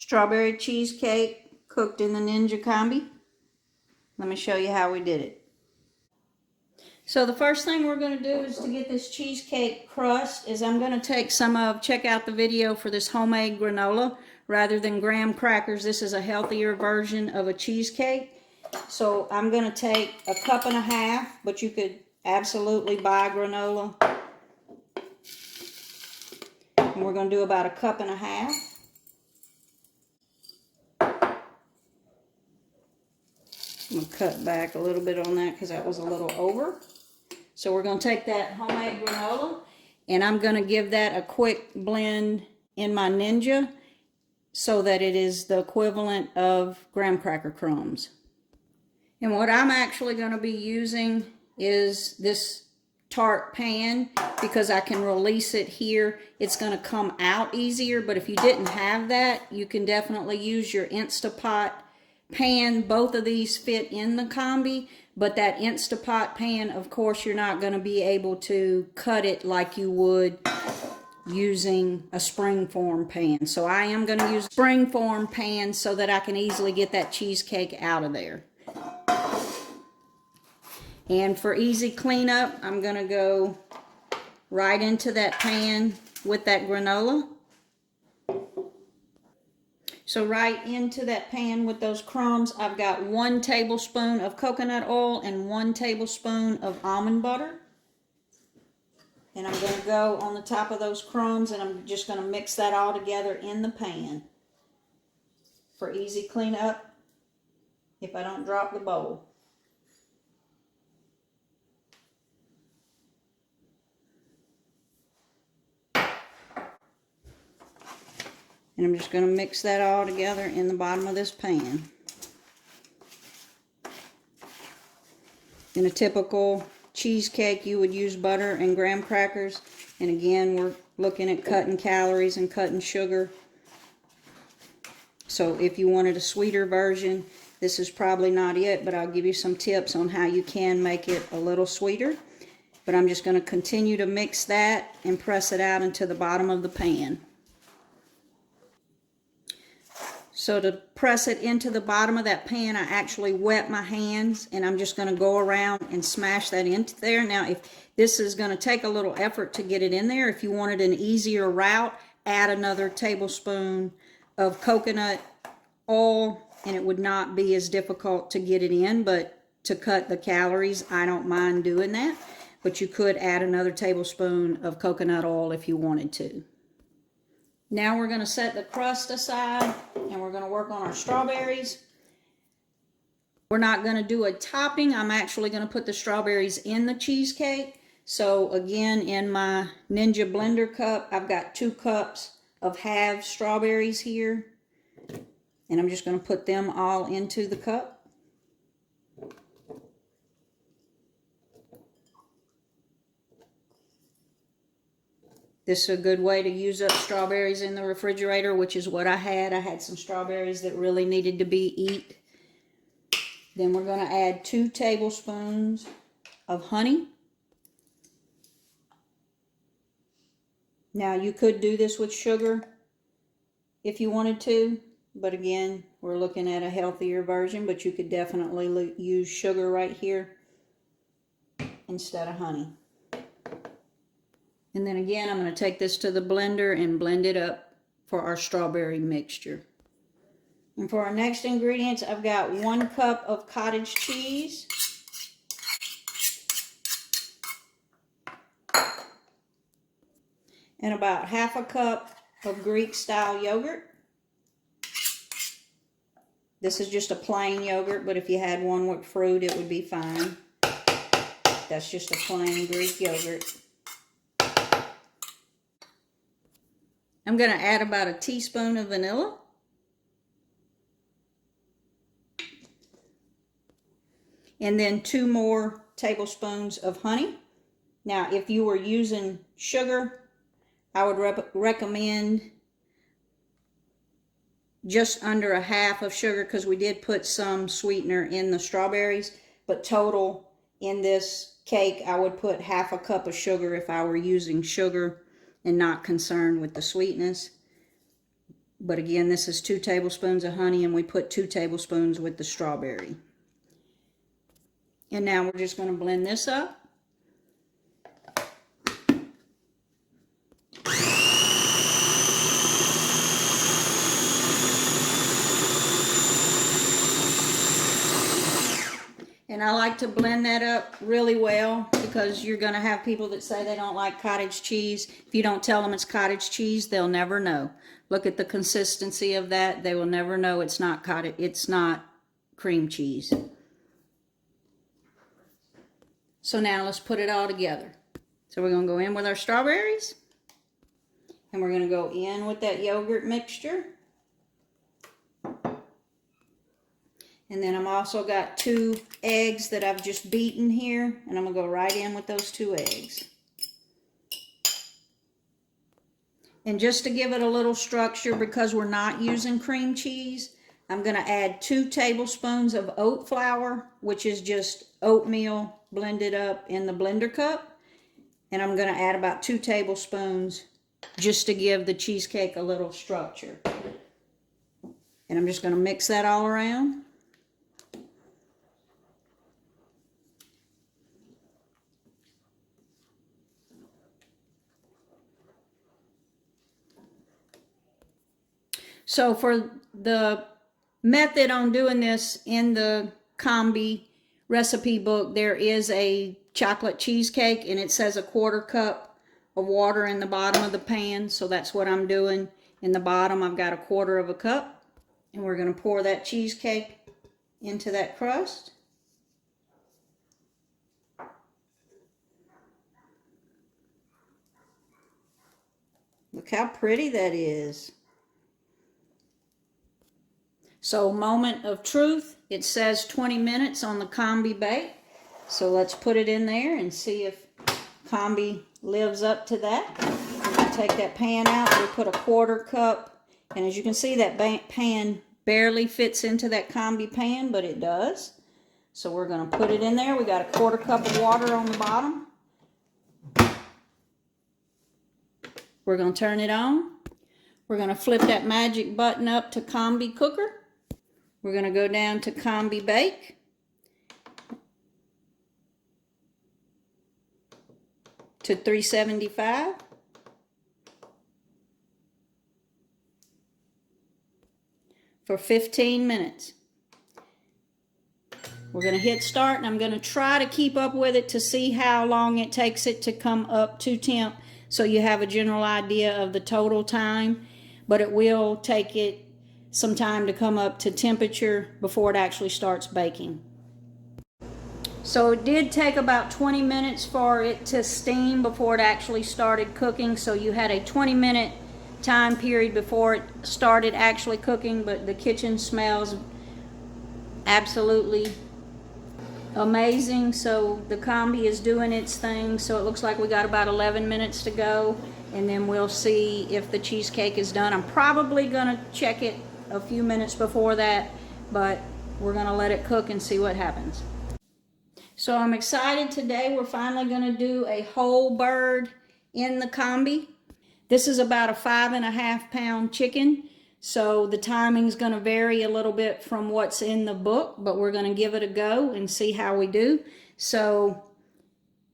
strawberry cheesecake cooked in the Ninja Combi. Let me show you how we did it. So the first thing we're going to do is to get this cheesecake crust is I'm going to take some of, check out the video for this homemade granola. Rather than graham crackers, this is a healthier version of a cheesecake. So I'm going to take a cup and a half, but you could absolutely buy granola. And we're going to do about a cup and a half. I'm going to cut back a little bit on that because that was a little over. So we're going to take that homemade granola and I'm going to give that a quick blend in my Ninja so that it is the equivalent of graham cracker crumbs. And what I'm actually going to be using is this tart pan because I can release it here. It's going to come out easier, but if you didn't have that, you can definitely use your Instapot pan. Both of these fit in the combi, but that Instapot pan, of course, you're not going to be able to cut it like you would using a springform pan. So I am going to use a springform pan so that I can easily get that cheesecake out of there. And for easy cleanup, I'm going to go right into that pan with that granola. So right into that pan with those crumbs, I've got 1 tablespoon of coconut oil and 1 tablespoon of almond butter. And I'm going to go on the top of those crumbs and I'm just going to mix that all together in the pan for easy cleanup if I don't drop the bowl. And I'm just going to mix that all together in the bottom of this pan. In a typical cheesecake, you would use butter and graham crackers. And again, we're looking at cutting calories and cutting sugar. So if you wanted a sweeter version, this is probably not it, but I'll give you some tips on how you can make it a little sweeter. But I'm just going to continue to mix that and press it out into the bottom of the pan. So to press it into the bottom of that pan, I actually wet my hands and I'm just going to go around and smash that into there. Now, if this is going to take a little effort to get it in there, if you wanted an easier route, add another tablespoon of coconut oil and it would not be as difficult to get it in, but to cut the calories, I don't mind doing that. But you could add another tablespoon of coconut oil if you wanted to. Now we're going to set the crust aside and we're going to work on our strawberries. We're not going to do a topping. I'm actually going to put the strawberries in the cheesecake. So again, in my Ninja blender cup, I've got 2 cups of halved strawberries here. And I'm just going to put them all into the cup. This is a good way to use up strawberries in the refrigerator, which is what I had. I had some strawberries that really needed to be eaten. Then we're going to add 2 tablespoons of honey. Now you could do this with sugar if you wanted to, but again, we're looking at a healthier version, but you could definitely use sugar right here instead of honey. And then again, I'm going to take this to the blender and blend it up for our strawberry mixture. And for our next ingredients, I've got 1 cup of cottage cheese. And about half a cup of Greek style yogurt. This is just a plain yogurt, but if you had one with fruit, it would be fine. That's just a plain Greek yogurt. I'm going to add about a teaspoon of vanilla. And then 2 more tablespoons of honey. Now, if you were using sugar, I would recommend just under a half of sugar because we did put some sweetener in the strawberries. But total in this cake, I would put half a cup of sugar if I were using sugar and not concerned with the sweetness. But again, this is 2 tablespoons of honey, and we put 2 tablespoons with the strawberry. And now we're just going to blend this up. And I like to blend that up really well because you're going to have people that say they don't like cottage cheese. If you don't tell them it's cottage cheese, they'll never know. Look at the consistency of that. They will never know it's not cream cheese. So now let's put it all together. So we're going to go in with our strawberries. And we're going to go in with that yogurt mixture. And then I've also got 2 eggs that I've just beaten here. And I'm going to go right in with those 2 eggs. And just to give it a little structure, because we're not using cream cheese, I'm going to add 2 tablespoons of oat flour, which is just oatmeal blended up in the blender cup. And I'm going to add about 2 tablespoons just to give the cheesecake a little structure. And I'm just going to mix that all around. So for the method on doing this in the Combi recipe book, there is a chocolate cheesecake, and it says 1/4 cup of water in the bottom of the pan. So that's what I'm doing. In the bottom, I've got 1/4 cup, and we're going to pour that cheesecake into that crust. Look how pretty that is. So moment of truth, it says 20 minutes on the Combi bake. So let's put it in there and see if Combi lives up to that. We're going to take that pan out. We put 1/4 cup. And as you can see, that pan barely fits into that Combi pan, but it does. So we're going to put it in there. We got 1/4 cup of water on the bottom. We're going to turn it on. We're going to flip that magic button up to Combi cooker. We're going to go down to Combi bake. To 375. For 15 minutes. We're going to hit start, and I'm going to try to keep up with it to see how long it takes it to come up to temp, so you have a general idea of the total time. But it will take it some time to come up to temperature before it actually starts baking. So it did take about 20 minutes for it to steam before it actually started cooking. So you had a 20-minute time period before it started actually cooking, but the kitchen smells absolutely amazing. So the Combi is doing its thing. So it looks like we got about 11 minutes to go, and then we'll see if the cheesecake is done. I'm probably gonna check it a few minutes before that, but we're gonna let it cook and see what happens. So I'm excited today. We're finally gonna do a whole bird in the Combi. This is about a 5.5 pound chicken. So the timing's going to vary a little bit from what's in the book, but we're going to give it a go and see how we do. So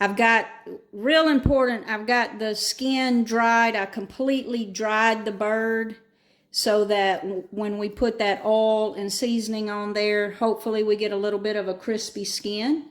I've got, real important, I've got the skin dried. I completely dried the bird so that when we put that oil and seasoning on there, hopefully we get a little bit of a crispy skin.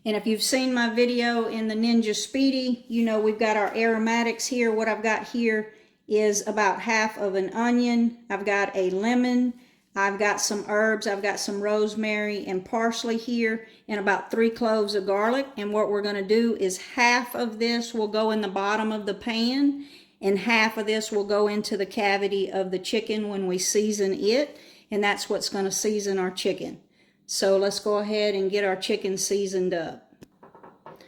And if you've seen my video in the Ninja Speedy, you know we've got our aromatics here. What I've got here is about half of an onion. I've got a lemon. I've got some herbs. I've got some rosemary and parsley here, and about 3 cloves of garlic. And what we're going to do is half of this will go in the bottom of the pan, and half of this will go into the cavity of the chicken when we season it. And that's what's going to season our chicken. So let's go ahead and get our chicken seasoned up.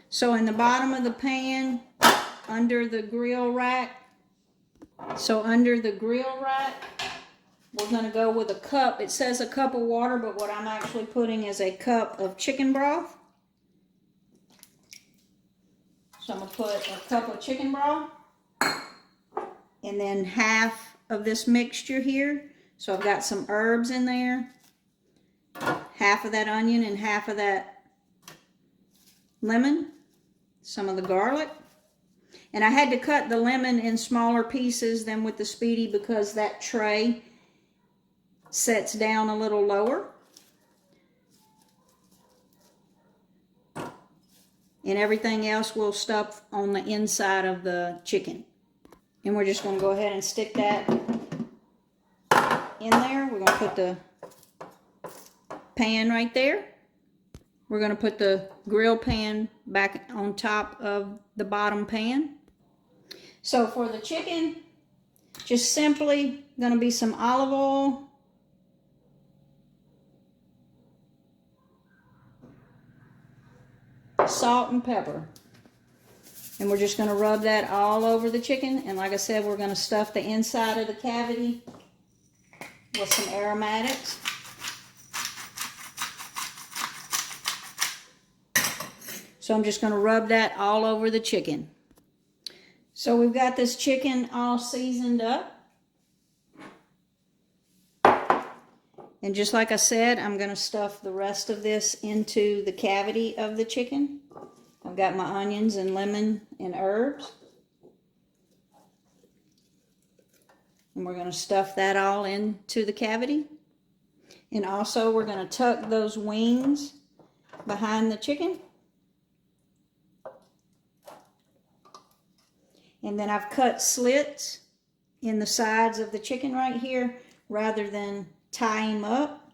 So in the bottom of the pan, under the grill rack, we're going to go with a cup. It says a cup of water, but what I'm actually putting is a cup of chicken broth. So I'm going to put a cup of chicken broth, and then half of this mixture here. So I've got some herbs in there, half of that onion and half of that lemon, some of the garlic. And I had to cut the lemon in smaller pieces than with the Speedy because that tray sets down a little lower. And everything else we'll stuff on the inside of the chicken. And we're just going to go ahead and stick that in there. We're going to put the pan right there. We're going to put the grill pan back on top of the bottom pan. So for the chicken, just simply going to be some olive oil, salt and pepper. And we're just going to rub that all over the chicken. And like I said, we're going to stuff the inside of the cavity with some aromatics. So I'm just going to rub that all over the chicken. So we've got this chicken all seasoned up. And just like I said, I'm going to stuff the rest of this into the cavity of the chicken. I've got my onions and lemon and herbs. And we're going to stuff that all into the cavity. And also we're going to tuck those wings behind the chicken. And then I've cut slits in the sides of the chicken right here rather than tie him up.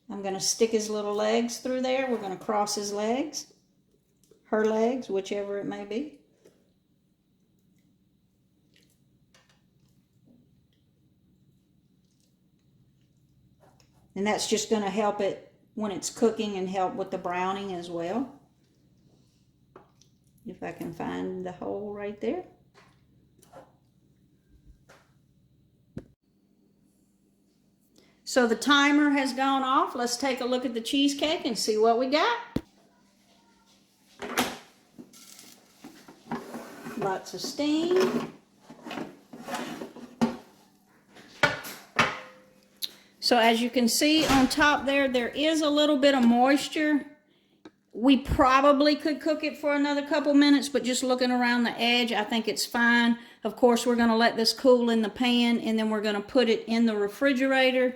I'm going to stick his little legs through there. We're going to cross his legs. Her legs, whichever it may be. And that's just going to help it when it's cooking and help with the browning as well. If I can find the hole right there. So the timer has gone off. Let's take a look at the cheesecake and see what we got. Lots of steam. So as you can see on top there, there is a little bit of moisture. We probably could cook it for another couple minutes, but just looking around the edge, I think it's fine. Of course, we're going to let this cool in the pan, and then we're going to put it in the refrigerator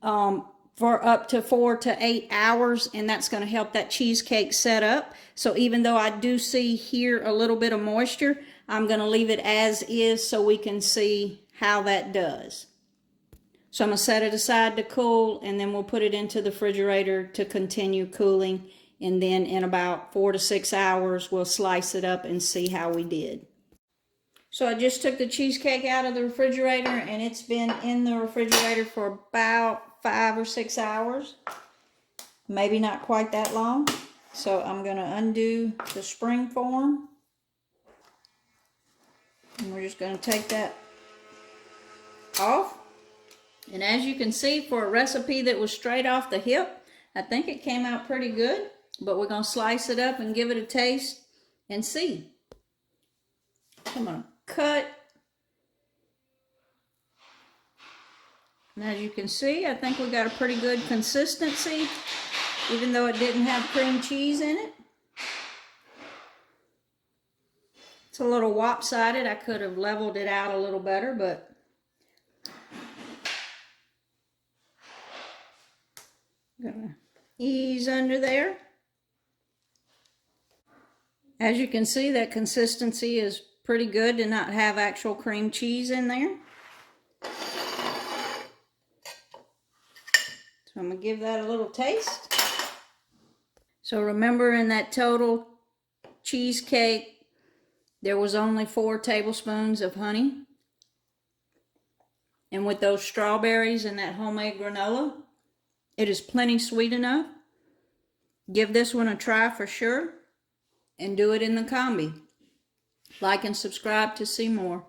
for up to 4 to 8 hours, and that's going to help that cheesecake set up. So even though I do see here a little bit of moisture, I'm going to leave it as is so we can see how that does. So I'm going to set it aside to cool, and then we'll put it into the refrigerator to continue cooling. And then in about 4 to 6 hours, we'll slice it up and see how we did. So I just took the cheesecake out of the refrigerator, and it's been in the refrigerator for about 5 or 6 hours. Maybe not quite that long. So I'm going to undo the spring form. And we're just going to take that off. And as you can see, for a recipe that was straight off the hip, I think it came out pretty good. But we're going to slice it up and give it a taste and see. I'm going to cut. And as you can see, I think we got a pretty good consistency, even though it didn't have cream cheese in it. It's a little lopsided. I could have leveled it out a little better, but I'm gonna ease under there. As you can see, that consistency is pretty good to not have actual cream cheese in there. So I'm going to give that a little taste. So remember, in that total cheesecake, there was only 4 tablespoons of honey. And with those strawberries and that homemade granola, it is plenty sweet enough. Give this one a try for sure. And do it in the combi. Like and subscribe to see more.